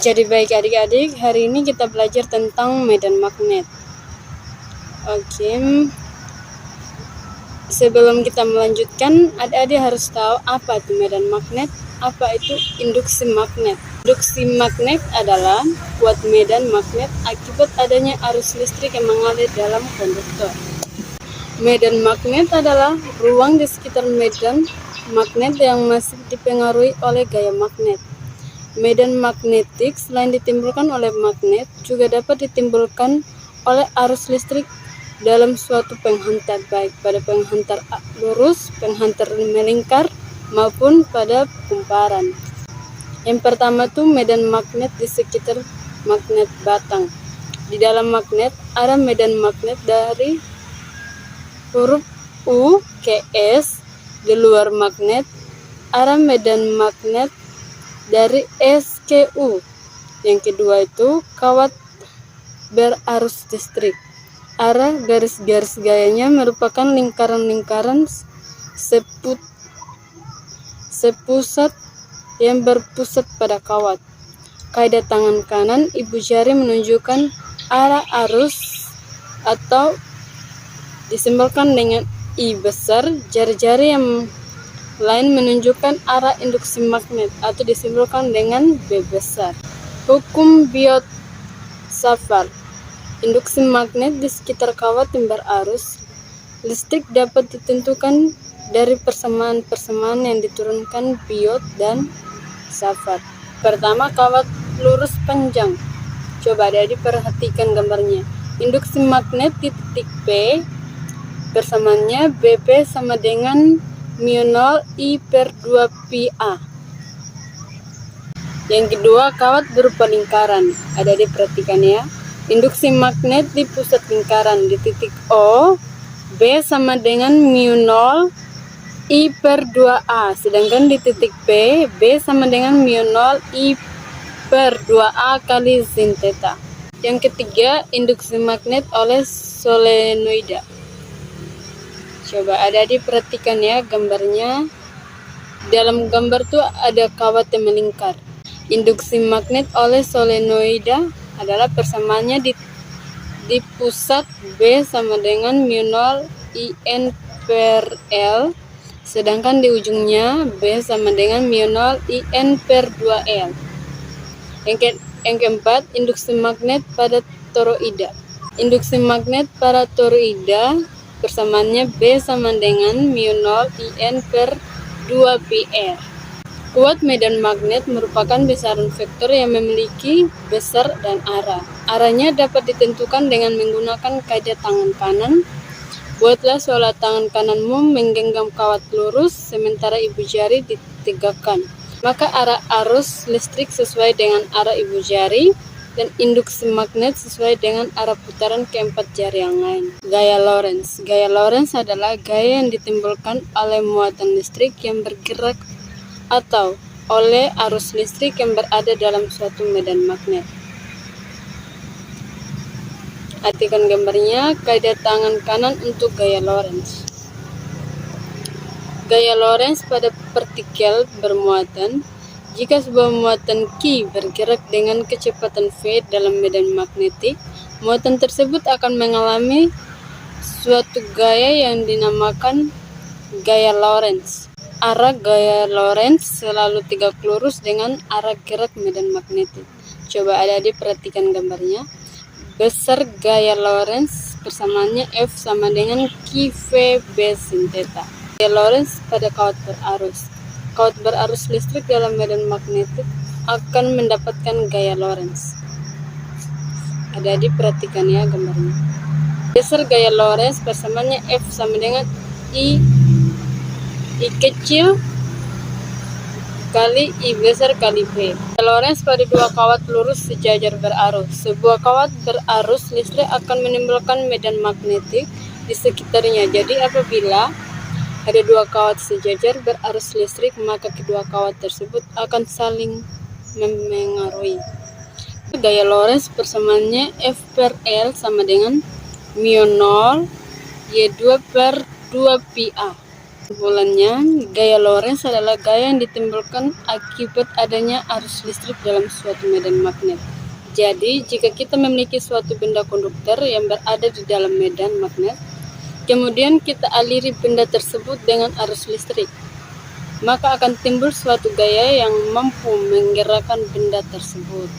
Jadi baik adik-adik, hari ini kita belajar tentang medan magnet. Oke, sebelum kita melanjutkan, adik-adik harus tahu apa itu medan magnet, apa itu induksi magnet. Induksi magnet adalah kuat medan magnet akibat adanya arus listrik yang mengalir dalam konduktor. Medan magnet adalah ruang di sekitar medan magnet yang masih dipengaruhi oleh gaya magnet. Medan magnetik selain ditimbulkan oleh magnet, juga dapat ditimbulkan oleh arus listrik dalam suatu penghantar, baik pada penghantar lurus, penghantar melingkar, maupun pada kumparan. Yang pertama tuh medan magnet di sekitar magnet batang. Di dalam magnet ada medan magnet dari huruf U ke S. Di luar magnet ada medan magnet dari S ke U. Yang kedua itu kawat berarus listrik. Arah garis-garis gayanya merupakan lingkaran-lingkaran sepusat yang berpusat pada kawat. Kaidah tangan kanan ibu jari menunjukkan arah arus atau disimbolkan dengan I besar. Jari-jari yang lain menunjukkan arah induksi magnet atau disimbolkan dengan B besar. Hukum Biot-Savart. Induksi magnet di sekitar kawat yang berarus listrik dapat ditentukan dari persamaan-persamaan yang diturunkan Biot dan Savart. Pertama, kawat lurus panjang. Coba adik-adik perhatikan gambarnya. Induksi magnet di titik P, persamaannya BP sama dengan mu0 I per 2 pi A. Yang kedua, kawat berupa lingkaran. Ada diperhatikan ya. Induksi magnet di pusat lingkaran di titik O, B sama dengan mu0 I per 2 A. Sedangkan di titik P, B sama dengan mu0 I per 2 A kali sin theta. Yang ketiga, induksi magnet oleh solenoida. Coba adik-adik perhatikan ya gambarnya. Dalam gambar tuh ada kawat yang melingkar. Induksi magnet oleh solenoida adalah persamaannya di pusat B sama dengan mu0 IN per L. Sedangkan di ujungnya B sama dengan mu0 IN per 2L. Yang keempat, induksi magnet pada toroida. Induksi magnet pada toroida persamaannya B sama dengan mu0 IN per 2 pi R. Kuat medan magnet merupakan besaran vektor yang memiliki besar dan arah. Arahnya dapat ditentukan dengan menggunakan kaidah tangan kanan. Buatlah seolah tangan kananmu menggenggam kawat lurus, sementara ibu jari ditegakkan. Maka arah arus listrik sesuai dengan arah ibu jari, dan induksi magnet sesuai dengan arah putaran keempat jari yang lain. Gaya Lorentz. Gaya Lorentz adalah gaya yang ditimbulkan oleh muatan listrik yang bergerak atau oleh arus listrik yang berada dalam suatu medan magnet. Artikan gambarnya, kaidah tangan kanan untuk gaya Lorentz. Gaya Lorentz pada partikel bermuatan. Jika sebuah muatan Q bergerak dengan kecepatan V dalam medan magnetik, muatan tersebut akan mengalami suatu gaya yang dinamakan gaya Lorentz. Arah gaya Lorentz selalu tegak lurus dengan arah gerak medan magnetik. Coba adik-adik perhatikan gambarnya. Besar gaya Lorentz persamaannya F sama dengan QV B sin theta. Gaya Lorentz pada kawat berarus. Kawat berarus listrik dalam medan magnetik akan mendapatkan gaya Lorentz. Adik-adik perhatikan ya gambarnya. Besar gaya Lorentz persamaannya F sama dengan I kecil kali I besar kali V. Lorentz pada dua kawat lurus sejajar berarus. Sebuah kawat berarus listrik akan menimbulkan medan magnetik di sekitarnya. Jadi apabila ada dua kawat sejajar berarus listrik, maka kedua kawat tersebut akan saling memengaruhi. Gaya Lorentz persamaannya F per L sama dengan mu0 Y2 per 2 pi A. Kesimpulannya, gaya Lorentz adalah gaya yang ditimbulkan akibat adanya arus listrik dalam suatu medan magnet. Jadi, jika kita memiliki suatu benda konduktor yang berada di dalam medan magnet, kemudian kita aliri benda tersebut dengan arus listrik, maka akan timbul suatu gaya yang mampu menggerakkan benda tersebut.